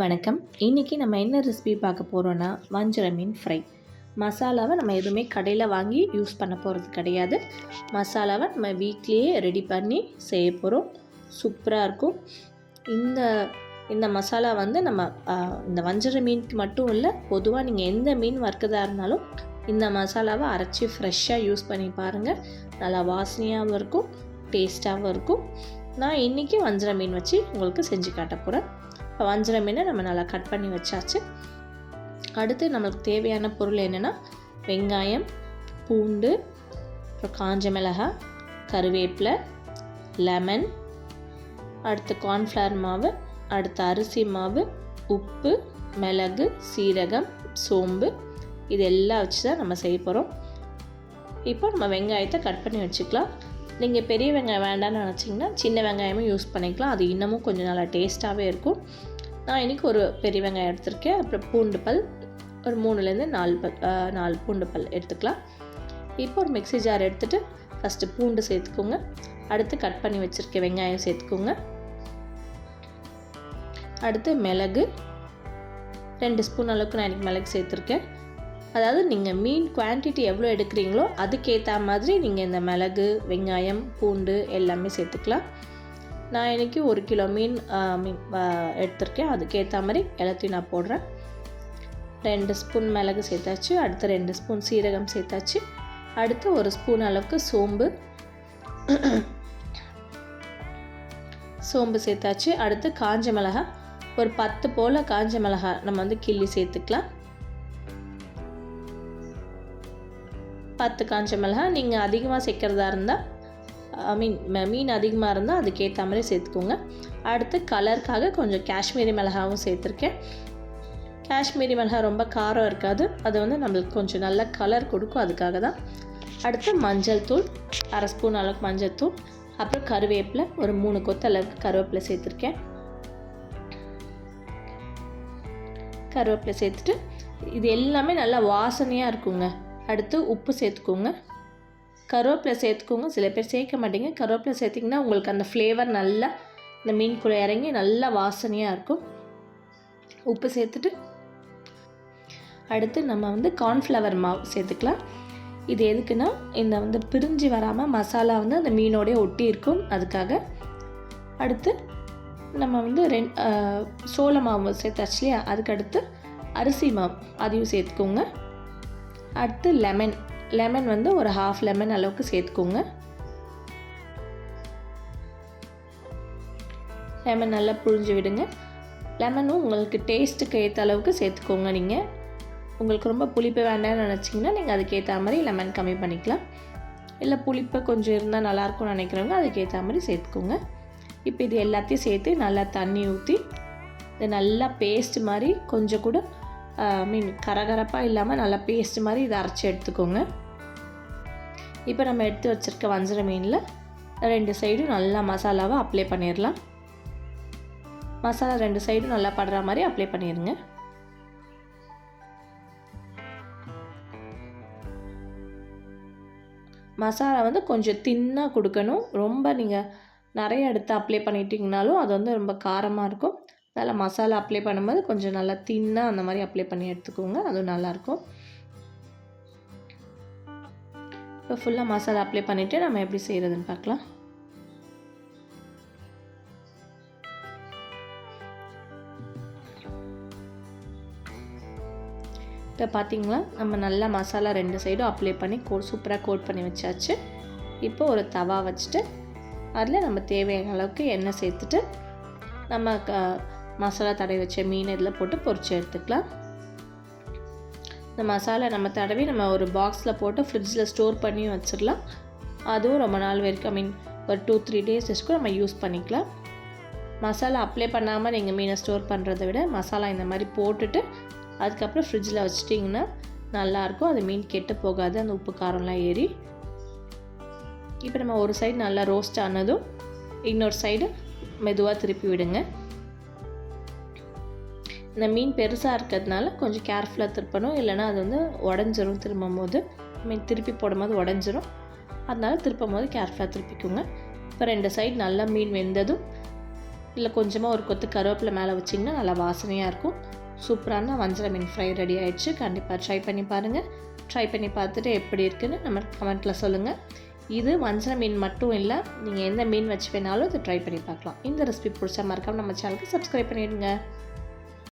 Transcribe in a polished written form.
வணக்கம். இன்றைக்கி நம்ம என்ன ரெசிபி பார்க்க போகிறோன்னா வஞ்சர மீன் ஃப்ரை. மசாலாவை நம்ம எதுவுமே கடையில் வாங்கி யூஸ் பண்ண போகிறது கிடையாது. மசாலாவை நம்ம வீட்லேயே ரெடி பண்ணி செய்ய போகிறோம். சூப்பராக இருக்கும். இந்த இந்த மசாலா வந்து நம்ம இந்த வஞ்சர மீனுக்கு மட்டும் இல்லை, பொதுவாக நீங்கள் எந்த மீன் வறுக்கிறதா இருந்தாலும் இந்த மசாலாவை அரைச்சி ஃப்ரெஷ்ஷாக யூஸ் பண்ணி பாருங்கள். நல்லா வாசனையாகவும் இருக்கும், டேஸ்ட்டாகவும் இருக்கும். நான் இன்றைக்கி வஞ்சர மீன் வச்சு உங்களுக்கு செஞ்சு காட்ட போகிறேன். இப்போ வஞ்சர மீனை நம்ம நல்லா கட் பண்ணி வச்சாச்சு. அடுத்து நம்மளுக்கு தேவையான பொருள் என்னென்னா வெங்காயம், பூண்டு, அப்புறம் காஞ்ச மிளகாய், கருவேப்பிலை, லெமன், அடுத்து கார்ன்ஃப்ளவர் மாவு, அடுத்து அரிசி மாவு, உப்பு, மிளகு, சீரகம், சோம்பு, இது எல்லாம் வச்சு தான் நம்ம செய்ய போகிறோம். இப்போ நம்ம வெங்காயத்தை கட் பண்ணி வச்சுக்கலாம். நீங்கள் பெரிய வெங்காயம் வேண்டாம்னு நினச்சிங்கன்னா சின்ன வெங்காயமும் யூஸ் பண்ணிக்கலாம். அது இன்னமும் கொஞ்சம் நல்லா டேஸ்ட்டாகவே இருக்கும். நான் இன்றைக்கி ஒரு பெரிய வெங்காயம் எடுத்திருக்கேன். அப்புறம் பூண்டு பல் ஒரு 3லேருந்து 4 பூண்டு பல் எடுத்துக்கலாம். இப்போ ஒரு மிக்ஸி ஜார் எடுத்துகிட்டு ஃபஸ்ட்டு பூண்டு சேர்த்துக்கோங்க. அடுத்து கட் பண்ணி வச்சுருக்க வெங்காயம் சேர்த்துக்கோங்க. அடுத்து மிளகு 2 ஸ்பூன் அளவுக்கு நான் இன்றைக்கி மிளகு சேர்த்துருக்கேன். அதாவது நீங்கள் மீன் குவான்டிட்டி எவ்வளோ எடுக்கிறீங்களோ அதுக்கேற்ற மாதிரி நீங்கள் இந்த மிளகு, வெங்காயம், பூண்டு எல்லாமே சேர்த்துக்கலாம். நான் இன்றைக்கி 1 கிலோ மீன் எடுத்திருக்கேன். அதுக்கேற்ற மாதிரி எல்லாத்தையும் நான் போடுறேன். 2 ஸ்பூன் மிளகு சேர்த்தாச்சு. அடுத்து 2 ஸ்பூன் சீரகம் சேர்த்தாச்சு. அடுத்து 1 ஸ்பூன் அளவுக்கு சோம்பு சேர்த்தாச்சு. அடுத்து காஞ்ச மிளகாய் ஒரு 10 போல் காஞ்ச மிளகாய் நம்ம வந்து கிள்ளி சேர்த்துக்கலாம். 10 காஞ்ச மிளகாய். நீங்கள் அதிகமாக சேர்க்குறதா இருந்தால் மீன் அதிகமாக இருந்தால் அதுக்கேற்ற மாதிரி சேர்த்துக்கோங்க. அடுத்து கலருக்காக கொஞ்சம் காஷ்மீரி மிளகாவும் சேர்த்துருக்கேன். காஷ்மீரி மிளகாய் ரொம்ப காரம் இருக்காது, அது வந்து நம்மளுக்கு கொஞ்சம் நல்ல கலர் கொடுக்கும், அதுக்காக தான். அடுத்து மஞ்சள் தூள் 1/2 ஸ்பூன் அளவுக்கு மஞ்சள் தூள். அப்புறம் கருவேப்பிலை ஒரு 3 கொத்து அளவுக்கு கருவேப்பிலை சேர்த்துருக்கேன். கருவேப்பிலை சேர்த்துட்டு இது எல்லாமே நல்லா வாசனையாக இருக்குங்க. அடுத்து உப்பு சேர்த்துக்கோங்க. கருவேப்பிலை சேர்த்துக்கோங்க. சில பேர் சேர்க்க மாட்டீங்க. கருவேப்பிலை சேர்த்திங்கன்னா உங்களுக்கு அந்த ஃப்ளேவர் நல்லா இந்த மீன்குள்ளே இறங்கி நல்லா வாசனையாக இருக்கும். உப்பு சேர்த்துட்டு அடுத்து நம்ம வந்து கார்ன்ஃப்ளவர் மாவு சேர்த்துக்கலாம். இது எதுக்குன்னா இந்த வந்து பிரிஞ்சு வராமல் மசாலா வந்து அந்த மீனோடய ஒட்டி இருக்கும், அதுக்காக. அடுத்து நம்ம வந்து சோள மாவு சேர்த்தாச்சு இல்லையா, அதுக்கடுத்து அரிசி மாவு அதையும் சேர்த்துக்கோங்க. அடுத்து லெமன் வந்து ஒரு 1/2 லெமன் அளவுக்கு சேர்த்துக்கோங்க. லெமன் நல்லா புழிஞ்சு விடுங்க. லெமனும் உங்களுக்கு டேஸ்ட்டுக்கு ஏற்ற அளவுக்கு சேர்த்துக்கோங்க. நீங்கள் உங்களுக்கு ரொம்ப புளிப்பு வேண்டாம்னு நினச்சிங்கன்னா நீங்கள் அதுக்கேற்ற மாதிரி லெமன் கம்மி பண்ணிக்கலாம். இல்லை புளிப்பு கொஞ்சம் இருந்தால் நல்லாயிருக்கும்னு நினைக்கிறவங்க அதுக்கேற்ற மாதிரி சேர்த்துக்கோங்க. இப்போ இது எல்லாத்தையும் சேர்த்து நல்லா தண்ணி ஊற்றி இது நல்லா பேஸ்ட் மாதிரி கொஞ்சம் கூட கரகரப்பாக இல்லாமல் நல்லா பேஸ்ட் மாதிரி இதை அரைச்சி எடுத்துக்கோங்க. இப்போ நம்ம எடுத்து வச்சுருக்க வஞ்சர மீனில் 2 சைடும் நல்லா மசாலாவை அப்ளை பண்ணிடலாம். மசாலா 2 சைடும் நல்லா படுற மாதிரி அப்ளை பண்ணிடுங்க. மசாலா வந்து கொஞ்சம் தின்னாக கொடுக்கணும். ரொம்ப நீங்கள் நிறைய எடுத்து அப்ளை பண்ணிட்டீங்கனாலும் அது வந்து ரொம்ப காரமாக இருக்கும். அதில் மசாலா அப்ளை பண்ணும்போது கொஞ்சம் நல்லா தின்னாக அந்த மாதிரி அப்ளை பண்ணி எடுத்துக்கோங்க, அதுவும் நல்லாயிருக்கும். இப்போ ஃபுல்லாக மசாலா அப்ளை பண்ணிவிட்டு நம்ம எப்படி செய்கிறதுன்னு பார்க்கலாம். இப்போ பார்த்திங்களா, நம்ம நல்லா மசாலா 2 சைடும் அப்ளை பண்ணி சூப்பராக கோட் பண்ணி வச்சாச்சு. இப்போ ஒரு தவா வச்சுட்டு அதில் நம்ம தேவையான அளவுக்கு எண்ணெய் சேர்த்துட்டு நம்ம மசாலா தடவி வச்ச மீன் இதில் போட்டு பொரிச்சு எடுத்துக்கலாம். இந்த மசாலா நம்ம தடவி நம்ம ஒரு பாக்ஸில் போட்டு ஃப்ரிட்ஜில் ஸ்டோர் பண்ணி வச்சிடலாம். அதுவும் ரொம்ப நாள் வரைக்கும் ஒரு 2-3 டேஸ் வரைக்கும் நம்ம யூஸ் பண்ணிக்கலாம். மசாலா அப்ளை பண்ணாமல் நீங்கள் மீனை ஸ்டோர் பண்ணுறதை விட மசாலா இந்த மாதிரி போட்டுட்டு அதுக்கப்புறம் ஃப்ரிட்ஜில் வச்சிட்டிங்கன்னா நல்லாயிருக்கும். அது மீன் கெட்டு போகாது, அந்த உப்பு காரம்லாம் ஏறி. இப்போ நம்ம ஒரு சைடு நல்லா ரோஸ்ட் ஆனதும் இன்னொரு சைடு மெதுவாக திருப்பி விடுங்க. இந்த மீன் பெருசாக இருக்கிறதுனால கொஞ்சம் கேர்ஃபுல்லாக திருப்பணும், இல்லைனா அது வந்து உடஞ்சிரும். திருப்பி போடும்போது உடஞ்சிரும். அதனால் திருப்பும் போது கேர்ஃபுல்லாக திருப்பிக்கோங்க. இப்போ 2 சைடு நல்லா மீன் வெந்ததும் இல்லை கொஞ்சமாக ஒரு கொத்து கருவேப்பிலை மேலே வச்சிங்கன்னா நல்லா வாசனையாக இருக்கும். சூப்பரான வஞ்சர மீன் ஃப்ரை ரெடி ஆயிடுச்சு. கண்டிப்பாக ட்ரை பண்ணி பாருங்கள். ட்ரை பண்ணி பார்த்துட்டு எப்படி இருக்குன்னு நம்ம கமெண்ட்டில் சொல்லுங்கள். இது வஞ்சர மீன் மட்டும் இல்லை, நீங்கள் எந்த மீன் வச்சு வேணாலும் இதை ட்ரை பண்ணி பார்க்கலாம். இந்த ரெசிபி பிடிச்சா மறக்காம நம்ம சேனலுக்கு சப்ஸ்கிரைப் பண்ணிடுங்க.